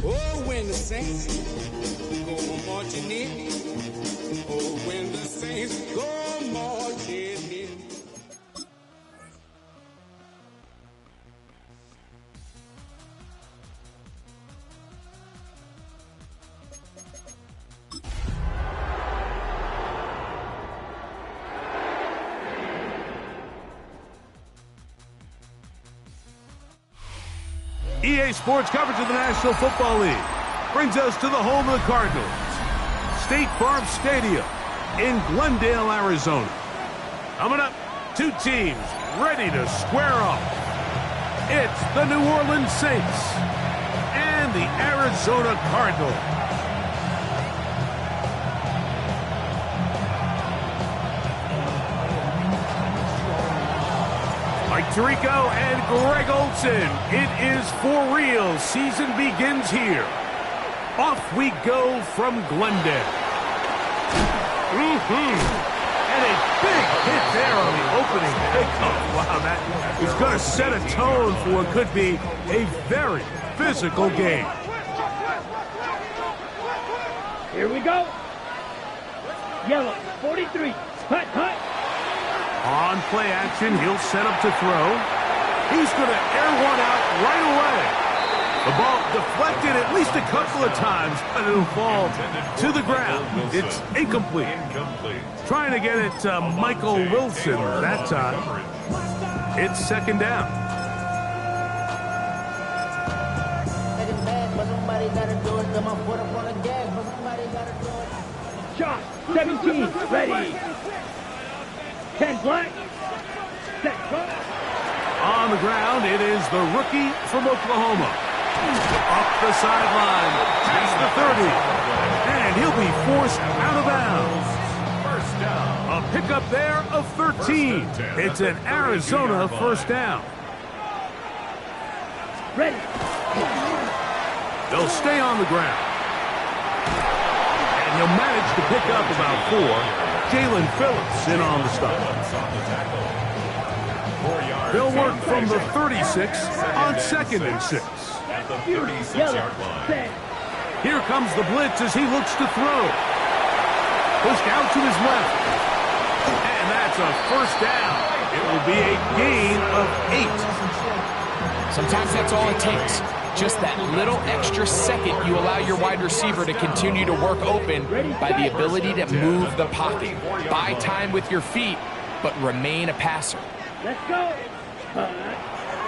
Oh, when the saints go marching in. Oh, when the saints go marching in. EA Sports coverage of the National Football League brings us to the home of the Cardinals, State Farm Stadium in Glendale, Arizona. Coming up, two teams ready to square off. It's the New Orleans Saints and the Arizona Cardinals. Mike Tirico and Greg Olson. It is for real. Season begins here. Off we go from Glendale. And a big hit there on the opening pickup. Wow, that is going to set a tone for what could be a very physical game. Here we go. Yellow, 43. Hut, hut. On play action, he'll set up to throw. He's going to air one out right away. The ball deflected at least a couple of times, but it'll fall to the ground. It's incomplete. Trying to get it to Michael Wilson that time. It's second down. Shot, 17, ready. 10 black. Set cut. On the ground, it is the rookie from Oklahoma. Up the sideline, past the 30. And he'll be forced out of bounds. First down. A pickup there of 13. It's an Arizona first down. Ready. They'll stay on the ground. And he'll manage to pick up about 4. Jalen Phillips in on the stop. They'll work from the 36 on 2nd and 6. At the 36-yard line. Here comes the blitz as he looks to throw. Pushed out to his left. And that's a first down. It will be a gain of 8. Sometimes that's all it takes. Just that little extra second you allow your wide receiver to continue to work open by the ability to move the pocket. Buy time with your feet, but remain a passer. Let's go.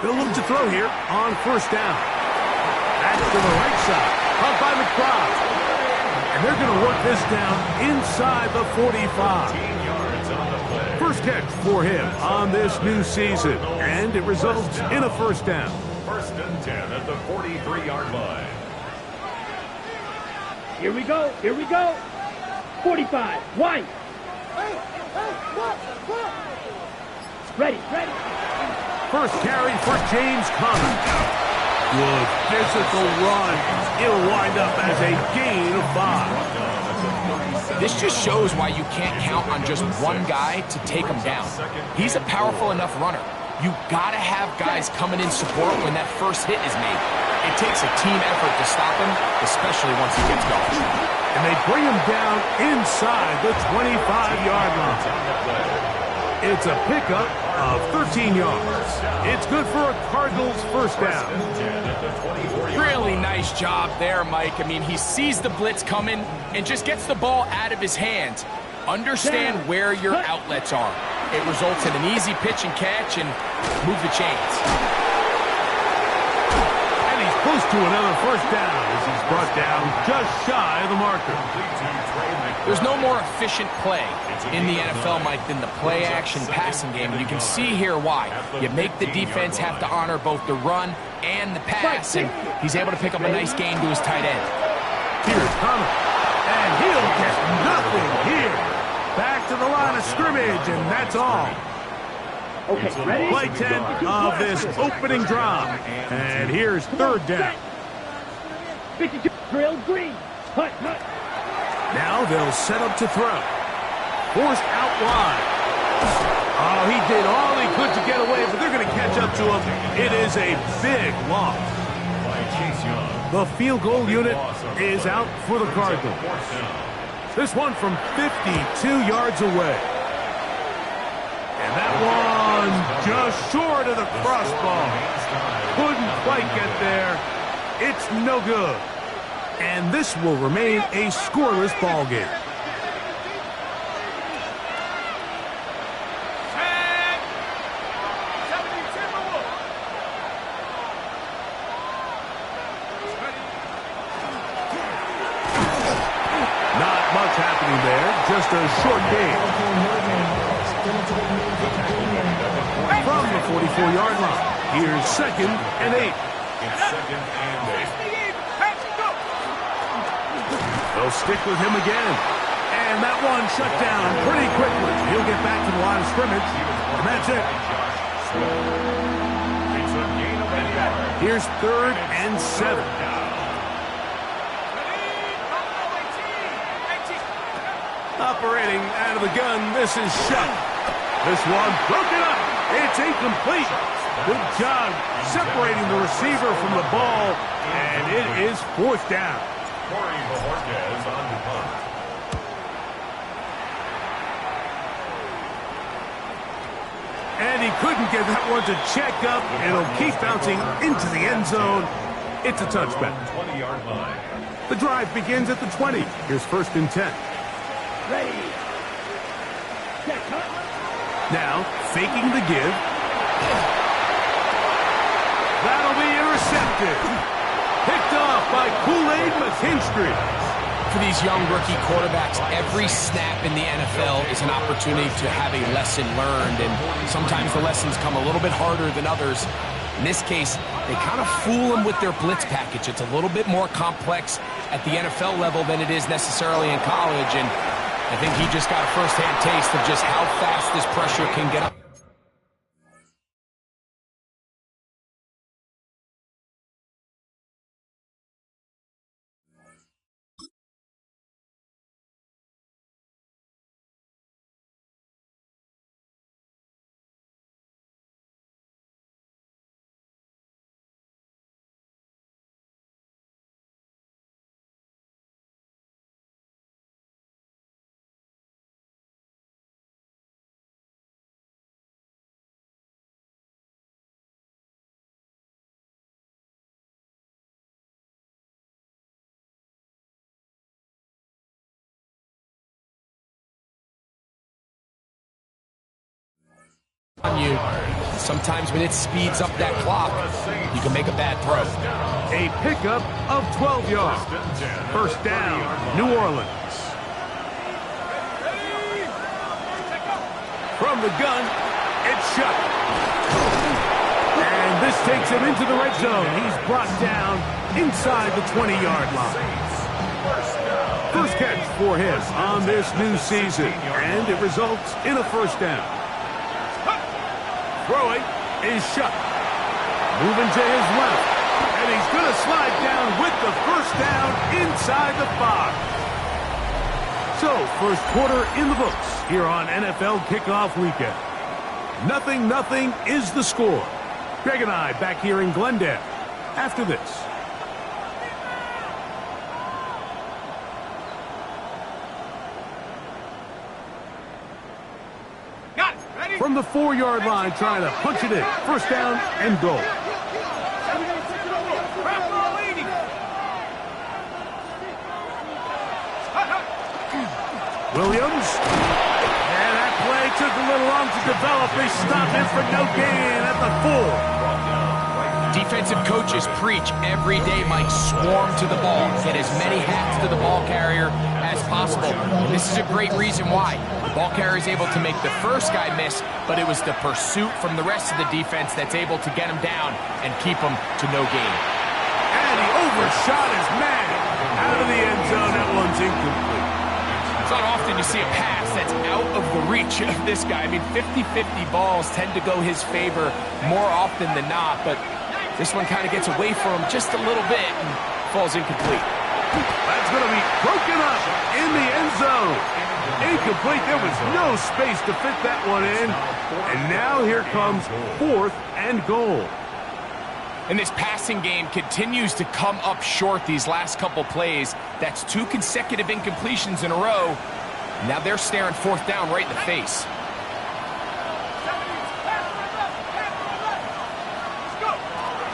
They'll look to throw here on first down. Back to the right side. Caught by McBride. And they're going to work this down inside the 45. First catch for him on this new season. And it results in a first down. First and 10 at the 43-yard line. Here we go. Here we go. 45. White. Ready. Ready. First carry for James Conner. Good physical run. It'll wind up as a gain of 5. This just shows why you can't count on just one guy to take him down. He's a powerful enough runner. You gotta have guys coming in support when that first hit is made. It takes a team effort to stop him, especially once he gets going. And they bring him down inside the 25-yard line. It's a pickup of 13 yards. It's good for a Cardinals first down. Really nice job there, Mike. I mean, he sees the blitz coming and just gets the ball out of his hands. Understand where your outlets are. It results in an easy pitch and catch and move the chains. And he's close to another first down as he's brought down just shy of the marker. There's no more efficient play in the NFL, Mike, than the play-action passing game. And you can see here why. You make the defense have to honor both the run and the pass, and he's able to pick up a nice gain to his tight end. Here's Connor, and he'll get nothing here. Back to the line of scrimmage, and that's all. Okay, ready? Play 10 of this opening drive. And here's third down. 52, drill green. Hut, hut. Now they'll set up to throw. Forced out wide. Oh, he did all he could to get away, but they're going to catch up to him. It is a big loss. The field goal unit is out for the Cardinals. This one from 52 yards away. And that one just short of the crossbar. Couldn't quite get there. It's no good. And this will remain a scoreless ball game. Not much happening there, just a short game. From the 44-yard line, here's 2nd and 8. They'll stick with him again. And that one shut down pretty quickly. He'll get back to the line of scrimmage, and that's it. Here's 3rd and 7. Operating out of the gun, this is shut. This one broken up. It's incomplete. Good job separating the receiver from the ball, and it is 4th down. And he couldn't get that one to check up. It'll keep bouncing into the end zone. It's a touchback. 20-yard line. The drive begins at the 20. Here's 1st and 10. Ready. Check, hut. Now, faking the give. That'll be intercepted. Picked off by Kool-Aid McKinstry. For these young rookie quarterbacks, every snap in the NFL is an opportunity to have a lesson learned, and sometimes the lessons come a little bit harder than others. In this case, they kind of fool them with their blitz package. It's a little bit more complex at the NFL level than it is necessarily in college, and I think he just got a first-hand taste of just how fast this pressure can get up. On you. Sometimes when it speeds up that clock, you can make a bad throw. A pickup of 12 yards. 1st down, New Orleans. From the gun, it's shut. And this takes him into the red zone. He's brought down inside the 20-yard line. First catch for him on this new season, and it results in a 1st down. Throwing is shut. Moving to his left. And he's going to slide down with the 1st down inside the 5. So, 1st quarter in the books here on NFL Kickoff Weekend. 0-0 is the score. Greg and I back here in Glendale after this. From the 4-yard line, trying to punch it in. 1st down and goal. Williams. And that play took a little long to develop. They stopped him for no gain at the 4. Defensive coaches preach every day, Mike, swarm to the ball. Get as many hats to the ball carrier as possible. And this is a great reason why. The ball carrier is able to make the first guy miss, but it was the pursuit from the rest of the defense that's able to get him down and keep him to no gain. And he overshot his man. Out of the end zone, that one's incomplete. It's not often you see a pass that's out of the reach of this guy. I mean, 50-50 balls tend to go his favor more often than not, but this one kind of gets away from him just a little bit and falls incomplete. That's going to be broken up in the end zone. Incomplete. There was no space to fit that one in. And now here comes 4th and goal. And this passing game continues to come up short these last couple plays. That's 2 consecutive incompletions in a row. Now they're staring 4th down right in the face.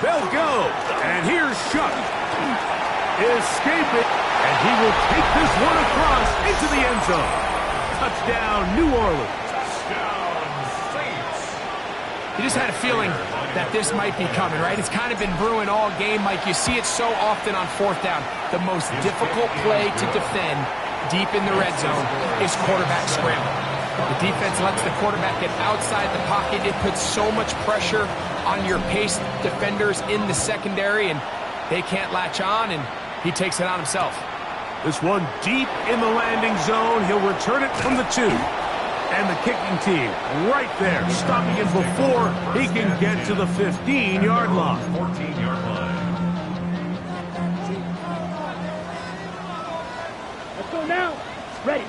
They'll go. And here's Shuck. Escape it. And he will take this one across into the end zone. Touchdown, New Orleans. You just had a feeling that this might be coming, right? It's kind of been brewing all game, Mike. You see it so often on 4th down. The most difficult play to defend deep in the red zone is quarterback scramble. The defense lets the quarterback get outside the pocket. It puts so much pressure on your paced defenders in the secondary, and they can't latch on, and he takes it on himself. This one deep in the landing zone. He'll return it from the 2. And the kicking team right there, stopping him before he can get to the 15-yard line. 14-yard line. Let's go now. Ready.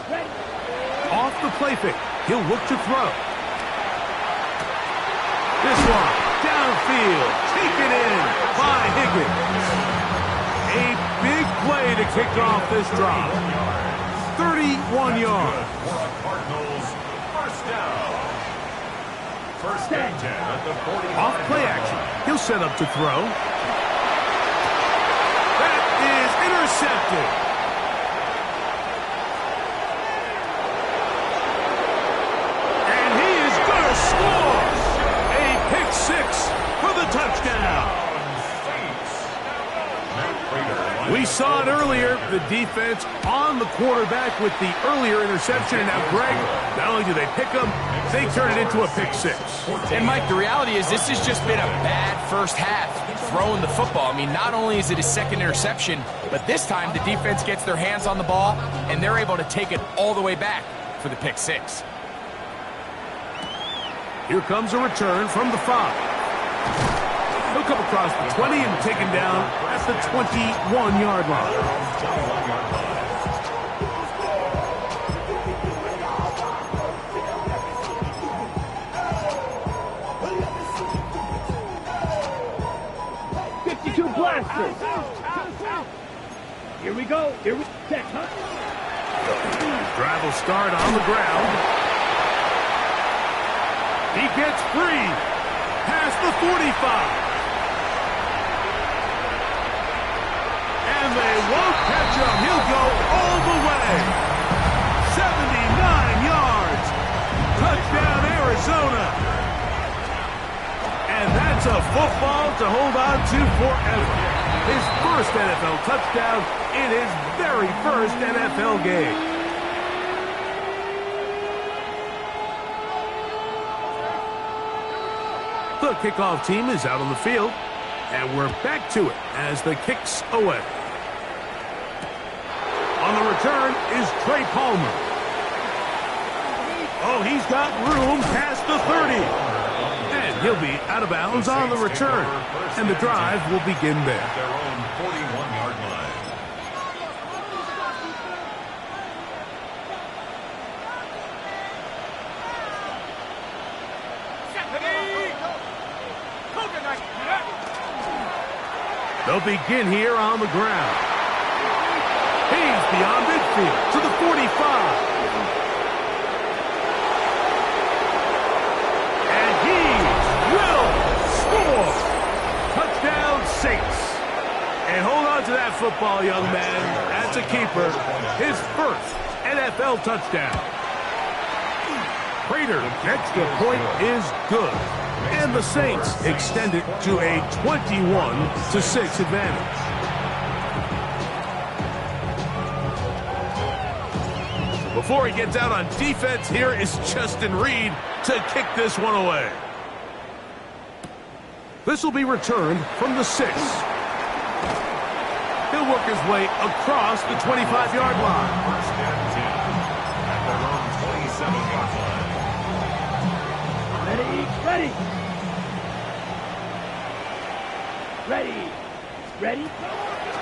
Off the play fake. He'll look to throw. This one, downfield, taken in by Higgins. A big play to kick off this drive. 31 yards. First and 10 at the 40. Off play action. He'll set up to throw. That is intercepted. And he is going to score. A pick 6 for the touchdown. We saw it earlier, the defense on the quarterback with the earlier interception. And now, Greg, not only do they pick him, they turn it into a pick 6. And, Mike, the reality is this has just been a bad first half throwing the football. I mean, not only is it his 2nd interception, but this time the defense gets their hands on the ball, and they're able to take it all the way back for the pick 6. Here comes a return from the 5. He'll come across the 20 and taken down at the 21-yard line. Blasters. Here we go. Set, huh? Drive will start on the ground. He gets free. Past the 45. And they won't catch him. He'll go all the way. 79 yards. Touchdown, Arizona. And that's a football to hold on to forever. His first NFL touchdown in his very first NFL game. The kickoff team is out on the field, and we're back to it as the kick's away. On the return is Trey Palmer. Oh, he's got room past the 30. And he'll be out of bounds on the return. And the drive will begin there. Their own 41-yard line. They'll begin here on the ground. He's beyond midfield to the 45. And he will score. Touchdown, Saints. And hold on to that football, young man. That's a keeper. His first NFL touchdown. Prater, next the point is good. And the Saints extend it to a 21-6 advantage. Before he gets out on defense, here is Justin Reed to kick this one away. This will be returned from the 6. He'll work his way across the 25-yard line. First and 10 at their own 27-yard line. Ready.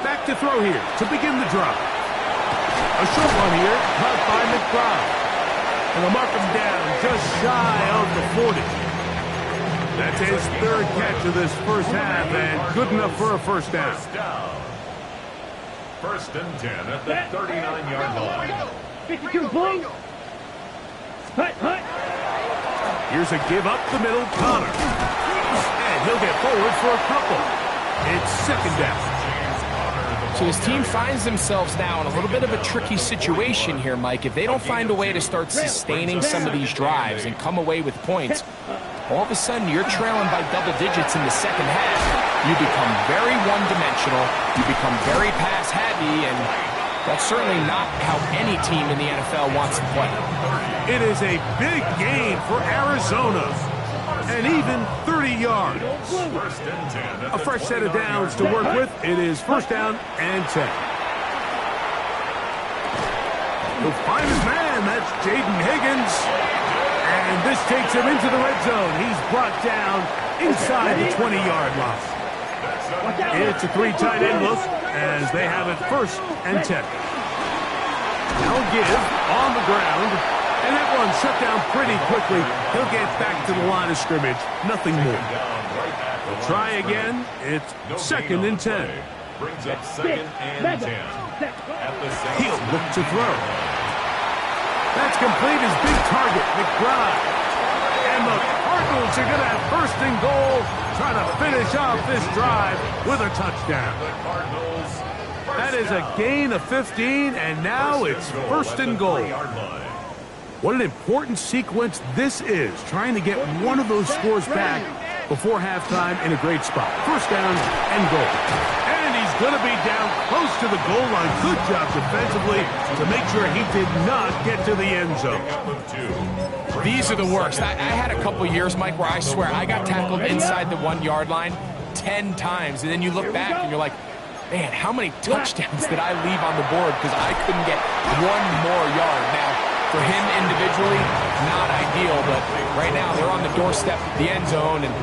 Back to throw here to begin the drive. A short one here, caught by McBride. And they'll mark him down just shy of the 40. That's his third catch of this first half, and good enough for a first down. First and 10 at the 39-yard line. 52 blue. Hut. Here's a give up the middle, Connor. And he'll get forward for a couple. It's second down. So his team finds themselves now in a little bit of a tricky situation here, Mike. If they don't find a way to start sustaining some of these drives and come away with points, all of a sudden you're trailing by double digits in the second half. You become very one-dimensional. You become very pass-heavy, and that's certainly not how any team in the NFL wants to play. It is a big gain for Arizona. And even 30 yards. First and 10 A fresh set of downs to work with. It is first down and 10. He'll find his man. That's Jaden Higgins. And this takes him into the red zone. He's brought down inside the 20-yard line. It's a 3 tight end look as they have it first and 10. Now give on the ground. And that one shut down pretty quickly. He'll get back to the line of scrimmage. Nothing more. They'll try again. It's second and 10. Brings up second and 10. He'll look to throw. That's complete. His big target, McBride. And the Cardinals are going to have first and goal, trying to finish off this drive with a touchdown. That is a gain of 15, and now it's first and goal. What an important sequence this is, trying to get one of those scores back before halftime in a great spot. First down and goal. And he's going to be down close to the goal line. Good job defensively to make sure he did not get to the end zone. These are the worst. I had a couple years, Mike, where I swear I got tackled inside the 1-yard line 10 times. And then you look back and you're like, man, how many touchdowns did I leave on the board because I couldn't get one more yard? Now, for him individually, not ideal, but right now they're on the doorstep of the end zone, and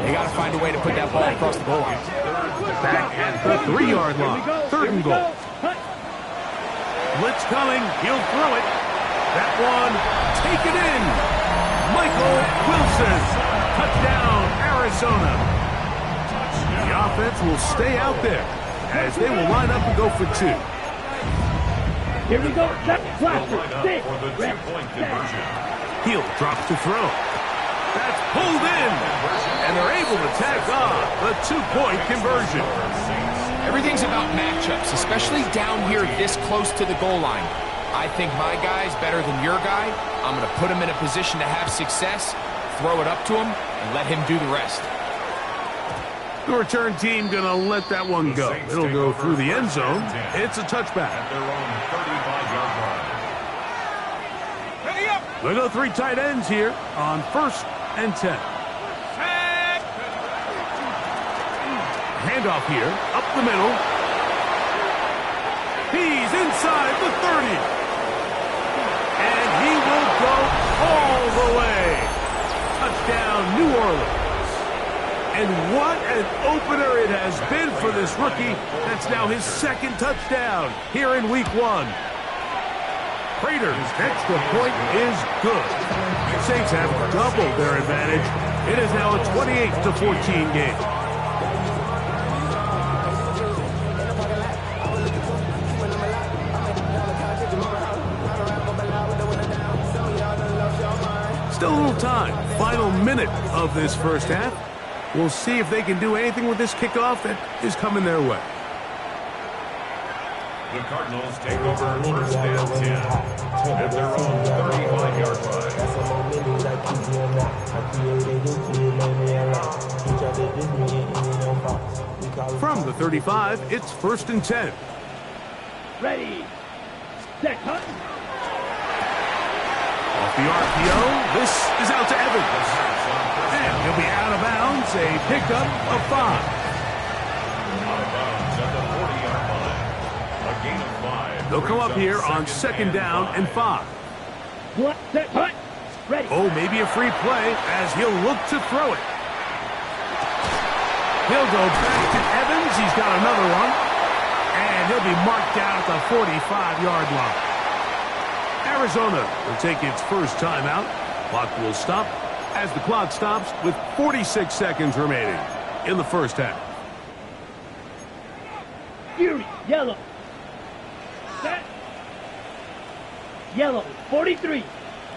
they got to find a way to put that ball across the goal line. Back at the 3-yard line, third and goal. Blitz coming, he'll throw it. That one, take it in. Michael Wilson, touchdown, Arizona. The offense will stay out there as they will line up and go for 2. Here we go. Heel drop to throw. That's pulled in. And they're able to tack on the 2-point conversion. Everything's about matchups, especially down here this close to the goal line. I think my guy's better than your guy. I'm going to put him in a position to have success, throw it up to him, and let him do the rest. The return team going to let that one go. It'll go through the end zone. It's a touchback. At their own 35-yard line. They'll go 3 tight ends here on first and 10. Handoff here, up the middle. He's inside the 30. And he will go all the way. Touchdown, New Orleans. And what an opener it has been for this rookie. That's now his second touchdown here in week 1. Raiders' extra point is good. The Saints have doubled their advantage. It is now a 28-14 game. Still a little time. Final minute of this first half. We'll see if they can do anything with this kickoff that is coming their way. The Cardinals take over first and 10 at their own 35-yard line. From the 35, it's first and 10. Ready, set, cut. Off the RPO, this is out to Evans. And he'll be out of bounds, a pickup of 5. Out of bounds at the 40-yard line. A gain of 5. They'll come up here on second down and 5. What, set, cut. Ready. Oh, maybe a free play as he'll look to throw it. He'll go back to Evans. He's got another one. And he'll be marked down at the 45-yard line. Arizona will take its first timeout. Clock will stop as the clock stops with 46 seconds remaining in the first half. Fury, yellow. Set. Yellow, 43.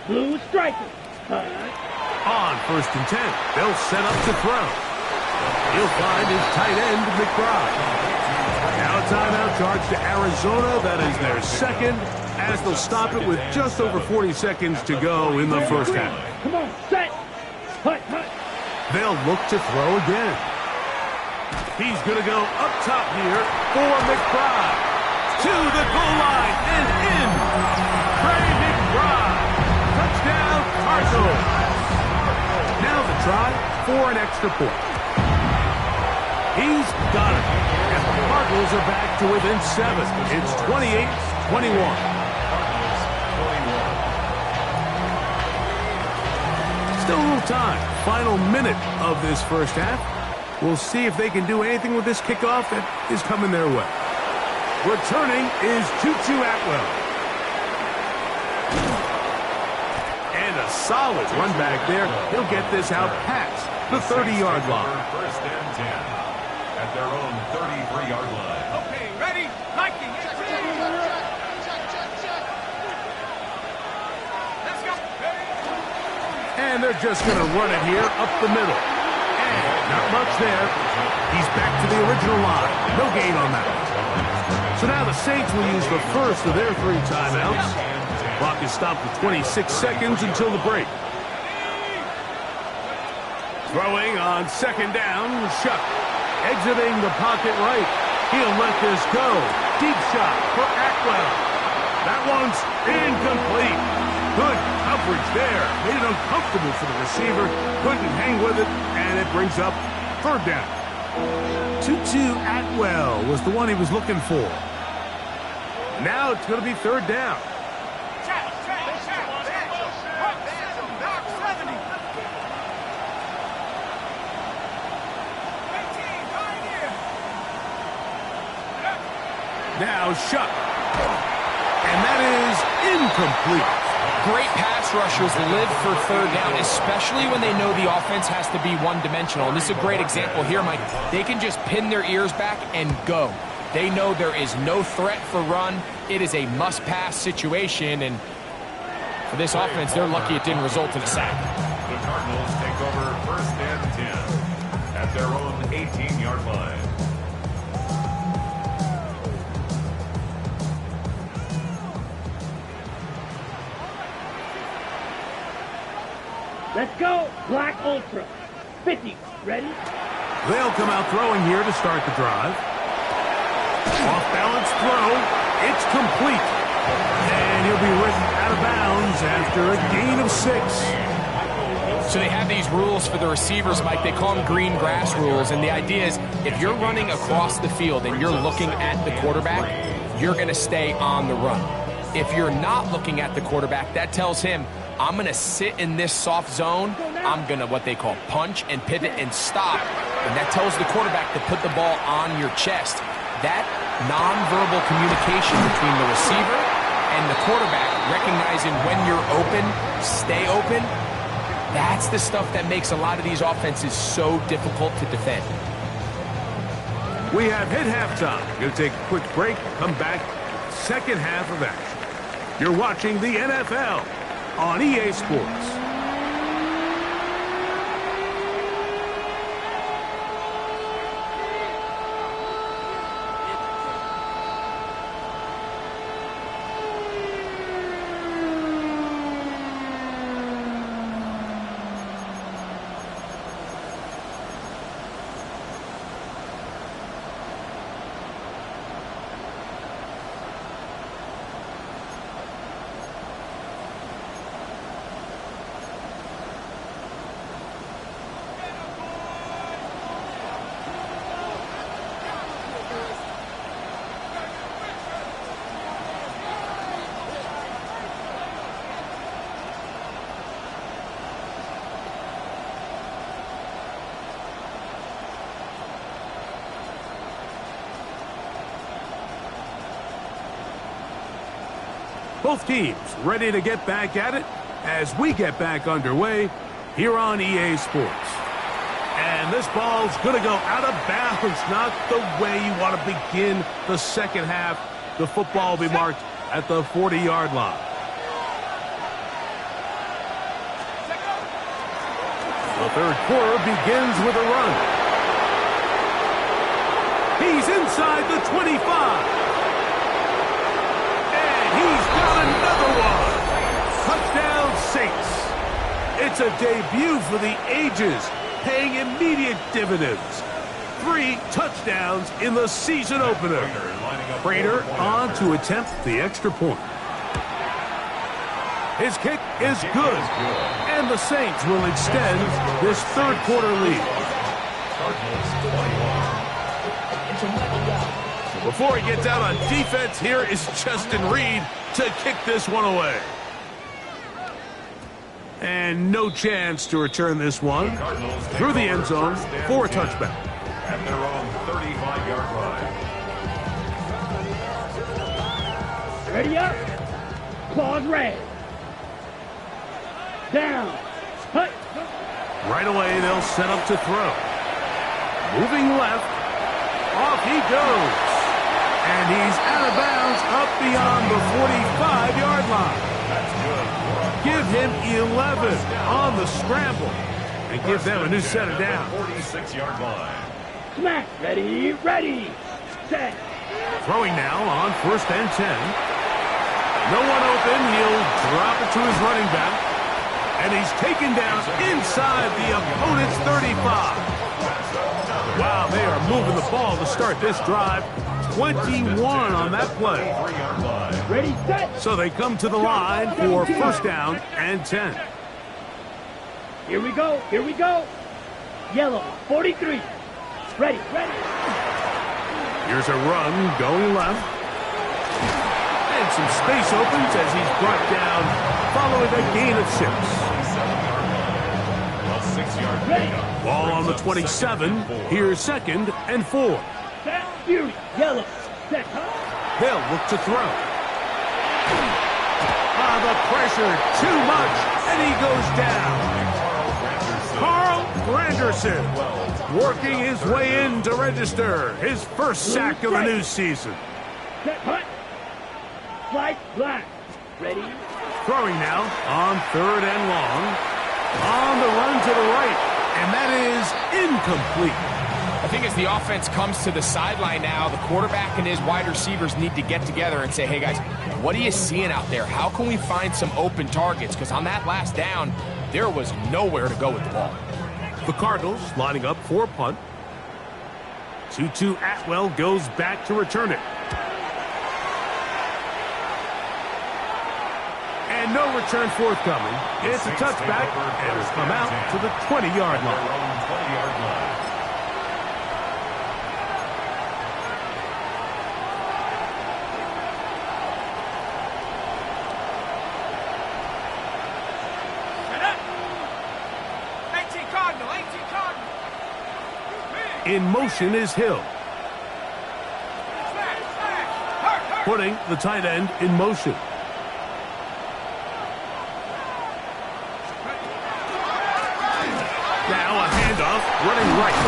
Blue striker. On first and 10, they'll set up to throw. He'll find his tight end, McBride. Now a timeout charge to Arizona. That is their second, as they'll stop it with just over 40 seconds to go in the first half. Come on, set. Hut, hut. They'll look to throw again. He's going to go up top here for McBride. To the goal line and in. Trey McBride. Touchdown, Cardinals. Now the try for an extra point. He's got it. And the Cardinals are back to within 7. It's 28-21. Still a little time. Final minute of this first half. We'll see if they can do anything with this kickoff that is coming their way. Returning is Tutu Atwell. And a solid run back there. He'll get this out past the 30-yard line. First and 10 at their own 33-yard line. Okay, ready? Liking it. Let's go. And they're just going to run it here up the middle. And not much there. He's back to the original line. No gain on that. So now the Saints will use the first of their 3 timeouts. Clock is stopped with 26 seconds until the break. Throwing on second down, Shuck. Exiting the pocket right. He'll let this go. Deep shot for Atwell. That one's incomplete. Good coverage there. Made it uncomfortable for the receiver. Couldn't hang with it, and it brings up third down. Tutu Atwell was the one he was looking for. Now it's going to be third down. Now Shuck. And that is incomplete. Great pass rushers live for third down, especially when they know the offense has to be one-dimensional. And this is a great example here, Mike. They can just pin their ears back and go. They know there is no threat for run. It is a must-pass situation, and for this offense, they're lucky it didn't result in a sack. The Cardinals take over first and 10 at their own 18-yard line. Let's go. Black Ultra. 50. Ready? They'll come out throwing here to start the drive. Off-balance throw. It's complete. And he'll be written out of bounds after a gain of 6. So they have these rules for the receivers, Mike. They call them green grass rules. And the idea is if you're running across the field and you're looking at the quarterback, you're going to stay on the run. If you're not looking at the quarterback, that tells him, I'm going to sit in this soft zone. I'm going to what they call punch and pivot and stop. And that tells the quarterback to put the ball on your chest. That nonverbal communication between the receiver and the quarterback, recognizing when you're open, stay open, that's the stuff that makes a lot of these offenses so difficult to defend. We have hit halftime. Going to take a quick break. Come back. Second half of action. You're watching the NFL on EA Sports. Both teams ready to get back at it as we get back underway here on EA Sports. And this ball's going to go out of bounds, not the way you want to begin the second half. The football will be marked at the 40-yard line. The third quarter begins with a run. He's inside the 25. And he's got another one. Touchdown Saints. It's a debut for the ages, paying immediate dividends. 3 touchdowns in the season opener. Prater on to attempt the extra point. His kick is good, and the Saints will extend this third quarter lead. So before he gets out on defense, here is Justin Reed to kick this one away. And no chance to return this one through the end zone for a touchback. At their own 35-yard line. Ready up. Claws red. Down. Hut. Right away, they'll set up to throw. Moving left. Off he goes. And he's out of bounds up beyond the 45-yard line. That's good. Give him 11 on the scramble. And give them a new set of downs. 46-yard line. Smack. Ready. Ready. Set. Throwing now on 1st and 10. No one open. He'll drop it to his running back. And he's taken down inside the opponent's 35. Wow, they are moving the ball to start this drive. 21 on that play. Ready, set. So they come to the line for 1st down and 10. Here we go. Here we go. Yellow, 43. Ready, ready. Here's a run going left. And some space opens as he's brought down following a gain of 6. Ball on the 27. Here's 2nd and 4. Set, beauty. Yellow, set. He'll look to throw. The pressure, too much, and he goes down. Carl Granderson working his way in to register his first sack of the new season. Set, hut. Slide, black. Ready. Throwing now on 3rd and long. On the run to the right, and that is incomplete. I think as the offense comes to the sideline now, the quarterback and his wide receivers need to get together and say, hey, guys, what are you seeing out there? How can we find some open targets? Because on that last down, there was nowhere to go with the ball. The Cardinals lining up for a punt. 2-2 Atwell goes back to return it. And no return forthcoming. It's a touchback, and it'll come out to the 20-yard line. In motion is Hill. Putting the tight end in motion. Now a handoff, running right.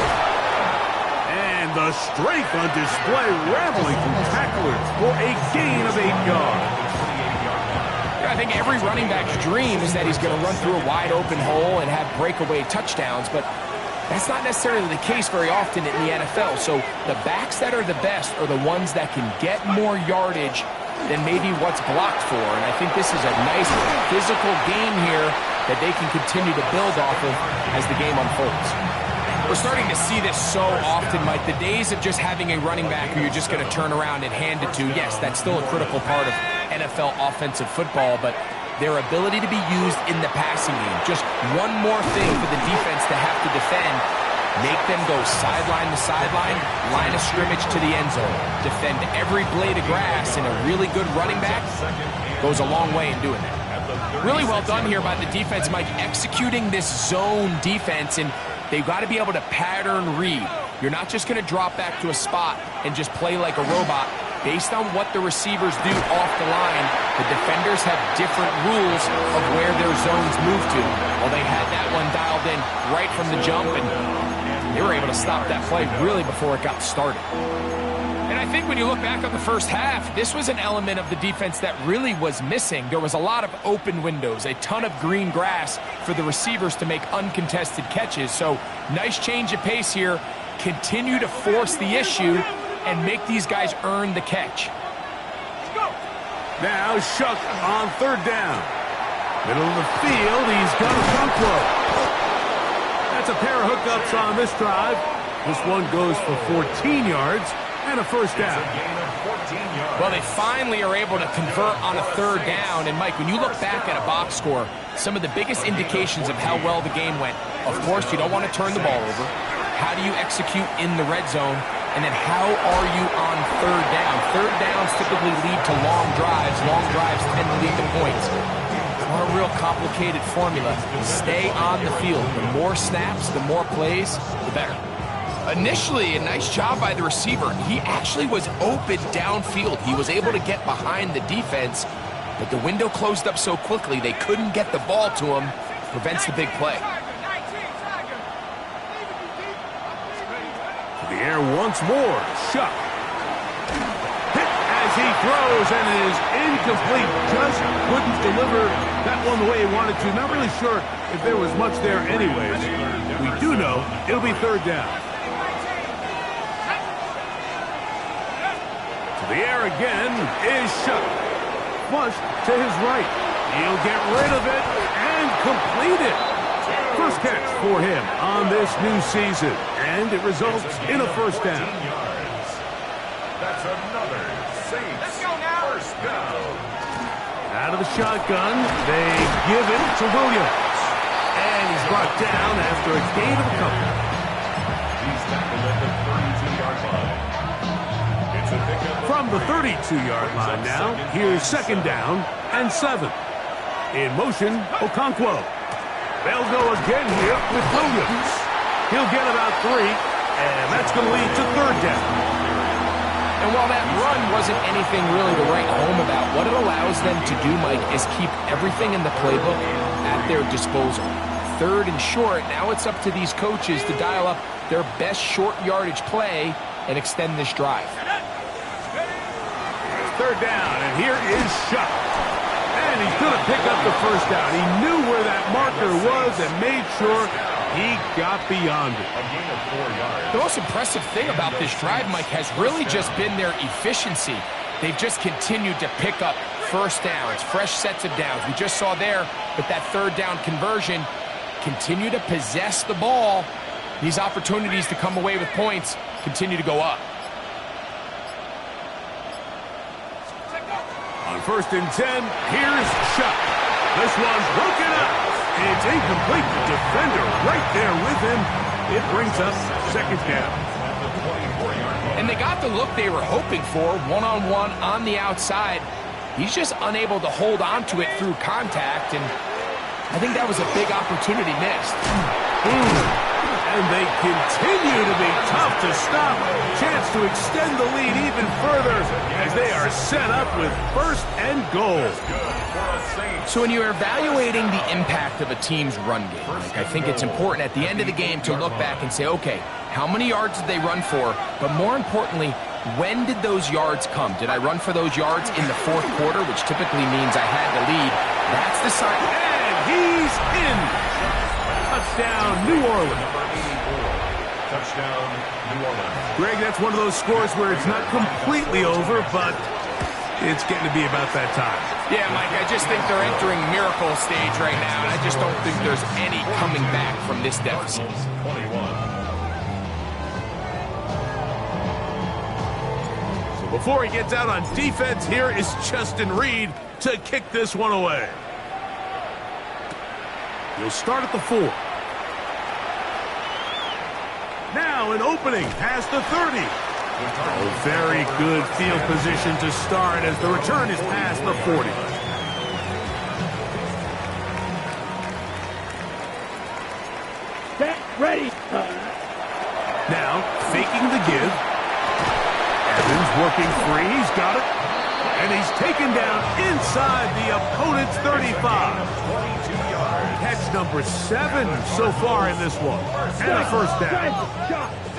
And the strength on display, rambling through tacklers for a gain of 8 yards. Yeah, I think every running back's dream is that he's going to run through a wide open hole and have breakaway touchdowns, but that's not necessarily the case very often in the NFL. So the backs that are the best are the ones that can get more yardage than maybe what's blocked for. And I think this is a nice physical game here that they can continue to build off of as the game unfolds. We're starting to see this so often, Mike. The days of just having a running back who you're just going to turn around and hand it to, yes, that's still a critical part of NFL offensive football, but their ability to be used in the passing game, just one more thing for the defense to have to defend, make them go sideline to sideline, line of scrimmage to the end zone, defend every blade of grass, and a really good running back goes a long way in doing that. Really well done here by the defense, Mike, executing this zone defense, and they've got to be able to pattern read. You're not just going to drop back to a spot and just play like a robot. based on what the receivers do off the line, the defenders have different rules of where their zones move to. Well, they had that one dialed in right from the jump, and they were able to stop that play really before it got started. And I think when you look back on the first half, this was an element of the defense that really was missing. There was a lot of open windows, a ton of green grass for the receivers to make uncontested catches. So nice change of pace here. Continue to force the issue and make these guys earn the catch. Now Shuck on third down. Middle of the field, he's got a front throw. That's a pair of hookups on this drive. This one goes for 14 yards and a first down. Well, they finally are able to convert on a third down. And, Mike, when you look back at a box score, some of the biggest indications of how well the game went, of course, you don't want to turn the ball over. How do you execute in the red zone? And then how are you on third down? Third downs typically lead to long drives. Long drives tend to lead to points. Not a real complicated formula. Stay on the field. The more snaps, the more plays, the better. Initially, a nice job by the receiver. He actually was open downfield. He was able to get behind the defense, but the window closed up so quickly they couldn't get the ball to him. Prevents the big play. To the air once more. Shuck. Hit as he throws, and it is incomplete. Just couldn't deliver that one the way he wanted to. Not really sure if there was much there anyways. We do know it'll be third down. The air again is Shuck. Flush to his right. He'll get rid of it and complete it. First catch for him on this new season. And it results in a first down. That's another Saints first down. Out of the shotgun, they give it to Williams. And he's brought down after a gain of a couple. He's tackled at the 32-yard line. From the 32-yard line now, here's second down and 7. In motion, Okonkwo. They'll go again here with Williams. He'll get about 3, and that's going to lead to third down. And while that run wasn't anything really to write home about, what it allows them to do, Mike, is keep everything in the playbook at their disposal. Third and short, now it's up to these coaches to dial up their best short yardage play and extend this drive. Third down, and here is Shuck. And he's going to pick up the first down. He knew where that marker was and made sure he got beyond it. The most impressive thing about this drive, Mike, has really just been their efficiency. They've just continued to pick up first downs, fresh sets of downs. We just saw there with that third down conversion, continue to possess the ball. These opportunities to come away with points continue to go up. On first and 10, here's Shuck. This one's broken up. It's incomplete. The defender right there with him. It brings up second down. And they got the look they were hoping for, one-on-one on the outside. He's just unable to hold on to it through contact, and I think that was a big opportunity missed. And they continue to be tough to stop. Chance to extend the lead even further as they are set up with first and goal. So when you're evaluating the impact of a team's run game, Mike, I think it's important at the end of the game to look back and say, okay, how many yards did they run for? But more importantly, when did those yards come? Did I run for those yards in the fourth quarter, which typically means I had the lead? That's the sign. And he's in. Touchdown, New Orleans. Touchdown, New Orleans. Greg, that's one of those scores where it's not completely over, but it's getting to be about that time. Yeah, Mike, I just think they're entering miracle stage right now, and I just don't think there's any coming back from this deficit. 21. So before he gets out on defense, here is Justin Reed to kick this one away. He'll start at the 4. Now an opening past the 30. Oh, very good field position to start as the return is past the 40. Set, ready. Now faking the give. Evans working free. He's got it. And he's taken down inside the opponent's 35. 22 yards. Catch number 7 so far in this one. And a first down.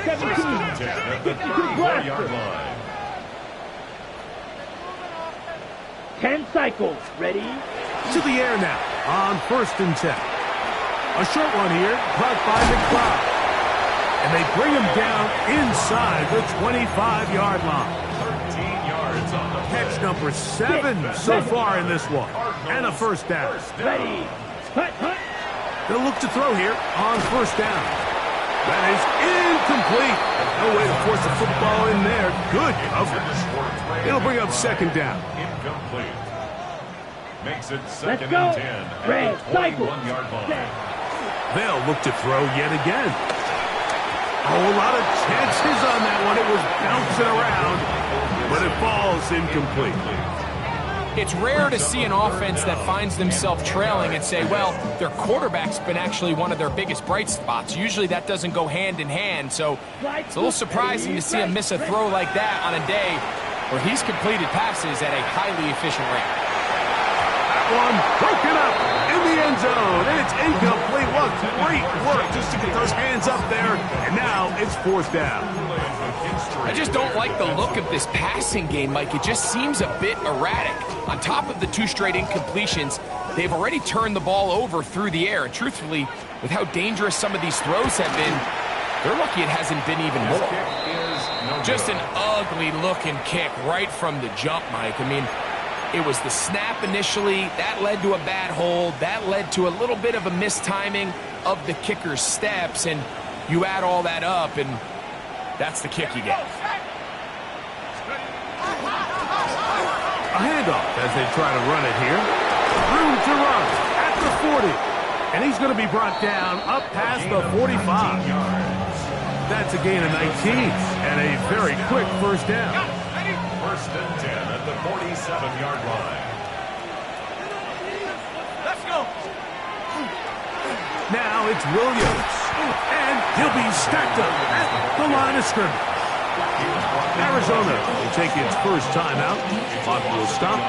17. 10 at the 34-yard line. 10 cycles. Ready? To the air now on 1st and 10. A short one here, caught by McLeod. And they bring him down inside the 25-yard line. 13 yards on the Catch number 7 so far in this one. And a first down. Ready? Hut, hut. They'll look to throw here on 1st down. That is incomplete. No way to force the football in there. Good coverage. It'll bring up 2nd down. Incomplete. Makes it Let's 2nd go. and 10 Red at the cycle. 21-yard line. They'll look to throw yet again. Oh, a lot of chances on that one. It was bouncing around, but it falls incomplete. It's rare to see an offense that finds themselves trailing and say, well, their quarterback's been actually one of their biggest bright spots. Usually that doesn't go hand in hand, so it's a little surprising to see him miss a throw like that on a day where he's completed passes at a highly efficient rate. One broken up in the end zone, and it's incomplete. What great work just to get those hands up there, and now it's 4th down. I just don't like the look of this passing game, Mike. It just seems a bit erratic. On top of the 2 straight incompletions, they've already turned the ball over through the air. And truthfully, with how dangerous some of these throws have been, they're lucky it hasn't been even more. Just an ugly-looking kick right from the jump, Mike. I mean, it was the snap initially. That led to a bad hold. That led to a little bit of a mistiming of the kicker's steps. And you add all that up, and that's the kick you get. A handoff as they try to run it here. Room to run at the 40. And he's going to be brought down up past the 45. That's a gain of 19 and a very quick first down. 1st and 10 at the 47-yard line. Let's go. Now it's Williams. And he'll be stacked up at the line of scrimmage. Arizona will take its first timeout. Clock will stop,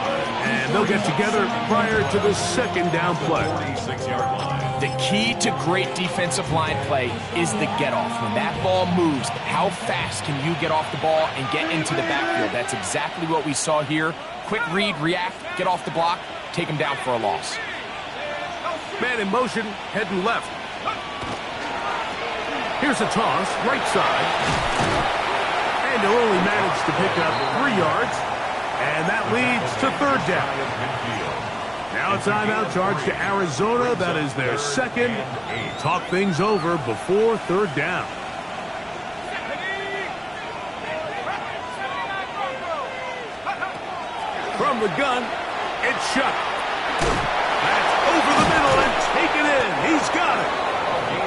and they'll get together prior to the 2nd down play. 46-yard line. The key to great defensive line play is the get-off. When that ball moves, how fast can you get off the ball and get into the backfield? That's exactly what we saw here. Quick read, react, get off the block, take him down for a loss. Man in motion, heading left. Here's a toss, right side. And he'll only manage to pick up 3 yards. And that leads to 3rd down. Now a timeout charge to Arizona. That is their 2nd. Talk things over before 3rd down. From the gun, it's shot. That's over the middle and taken in. He's got it.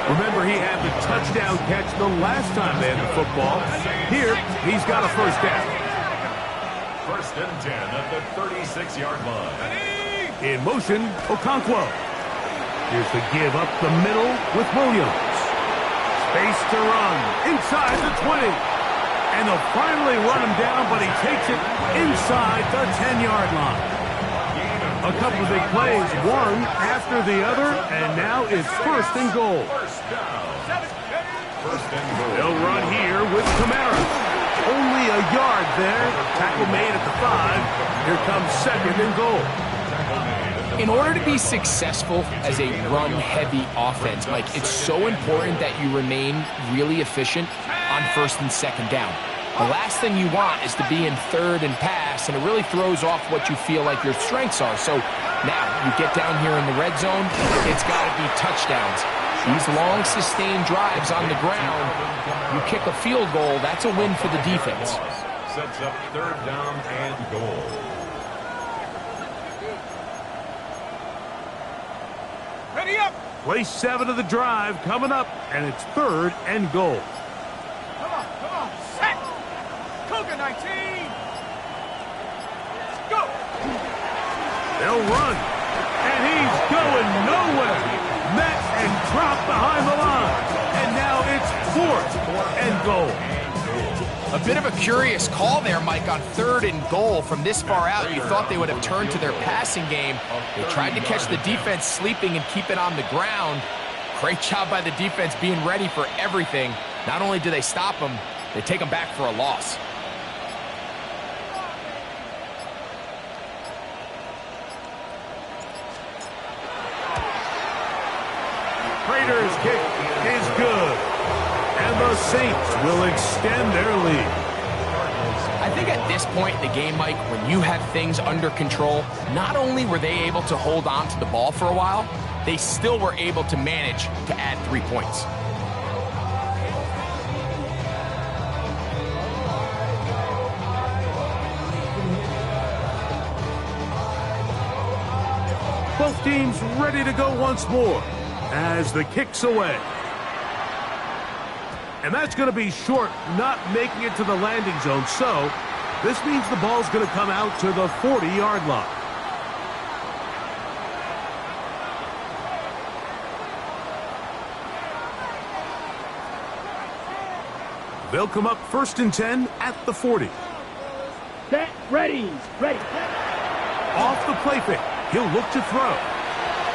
Remember, he had the touchdown catch the last time they had the football. Here, he's got a first down. 1st and 10 at the 36-yard line. In motion, Okonkwo. Here's the give up the middle with Williams. Space to run inside the 20. And they'll finally run him down, but he takes it inside the 10-yard line. A couple of big plays, one after the other, and now it's 1st and goal. They'll run here with Kamara. Only a yard there. Tackle made at the 5. Here comes 2nd and goal. In order to be successful as a run-heavy offense, Mike, it's so important that you remain really efficient on 1st and 2nd down. The last thing you want is to be in 3rd and pass, and it really throws off what you feel like your strengths are. So now you get down here in the red zone, it's got to be touchdowns. These long, sustained drives on the ground, you kick a field goal, that's a win for the defense. Sets up 3rd down and goal. Ready up. Play 7 of the drive coming up, and it's 3rd and goal. Come on. Set. Cougar 19. Go. They'll run, and he's going nowhere. Met and dropped behind the line, and now it's 4th and goal. A bit of a curious call there, Mike, on 3rd and goal from this far out. You thought they would have turned to their passing game. They tried to catch the defense sleeping and keep it on the ground. Great job by the defense being ready for everything. Not only do they stop them, they take them back for a loss. Raiders' kick is good. And the Saints will extend their lead. I think at this point in the game, Mike, when you have things under control, not only were they able to hold on to the ball for a while, they still were able to manage to add 3 points. Both teams ready to go once more as the kick's away. And that's going to be short, not making it to the landing zone. So this means the ball's going to come out to the 40-yard line. They'll come up 1st and 10 at the 40. Set, ready, ready. Off the play fake, he'll look to throw.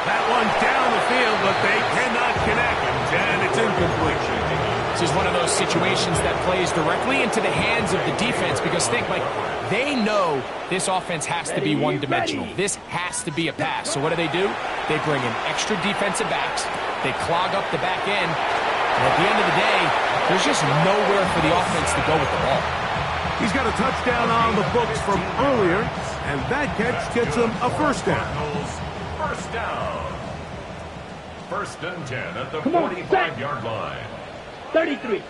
That one's down the field, but they cannot connect, and it's incomplete. This is one of those situations that plays directly into the hands of the defense because think, like, they know this offense has to be one-dimensional. This has to be a pass. So what do? They bring in extra defensive backs. They clog up the back end. And at the end of the day, there's just nowhere for the offense to go with the ball. He's got a touchdown on the books from earlier, and that catch gets him a 1st down. First down. 1st and 10 at the 45-yard line. 33.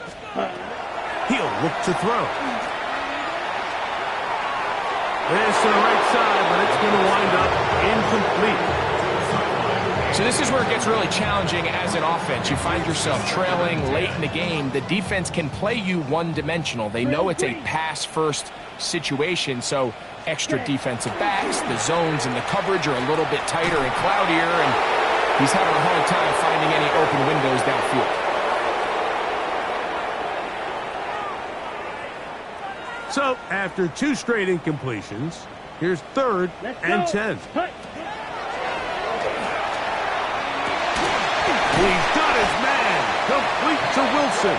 He'll look to throw. This to the right side, but it's going to wind up incomplete. So this is where it gets really challenging as an offense. You find yourself trailing late in the game. The defense can play you one-dimensional. They know it's a pass-first situation, so extra defensive backs, the zones and the coverage are a little bit tighter and cloudier, and he's having a hard time finding any open windows downfield. So, after 2 straight incompletions, here's 3rd and 10. He's got his man, complete to Wilson.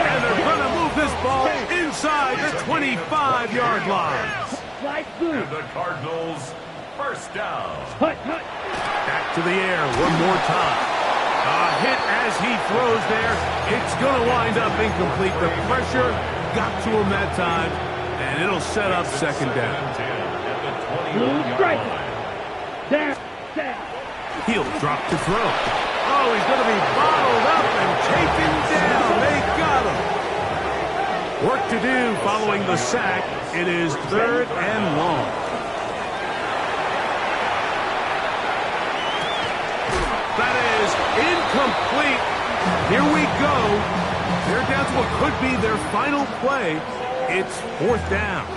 And they're going to move this ball inside the 25-yard line. And the Cardinals, 1st down. Back to the air one more time. A hit as he throws there. It's going to wind up incomplete. The pressure got to him that time, and it'll set up 2nd down. He'll drop to throw. Oh, he's going to be bottled up and taken down. They got him. Work to do following the sack. It is 3rd and long. That is incomplete. Here we go. They're down to what could be their final play. It's 4th down.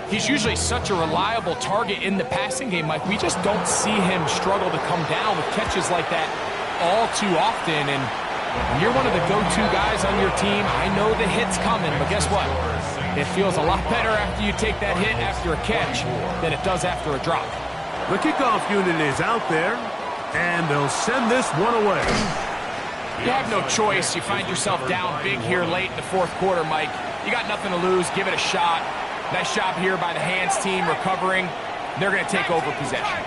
He's usually such a reliable target in the passing game, Mike. We just don't see him struggle to come down with catches like that all too often. And when you're one of the go-to guys on your team, I know the hit's coming, but guess what? It feels a lot better after you take that hit after a catch than it does after a drop. The kickoff unit is out there, and they'll send this one away. You have no choice. You find yourself down big here late in the 4th quarter, Mike. You got nothing to lose. Give it a shot. Nice job here by the hands team recovering. They're going to take over possession.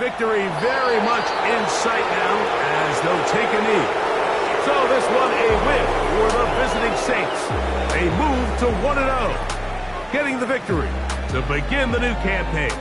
Victory very much in sight now as they'll take a knee. So this one a win for the visiting Saints. They move to 1-0, getting the victory to begin the new campaign.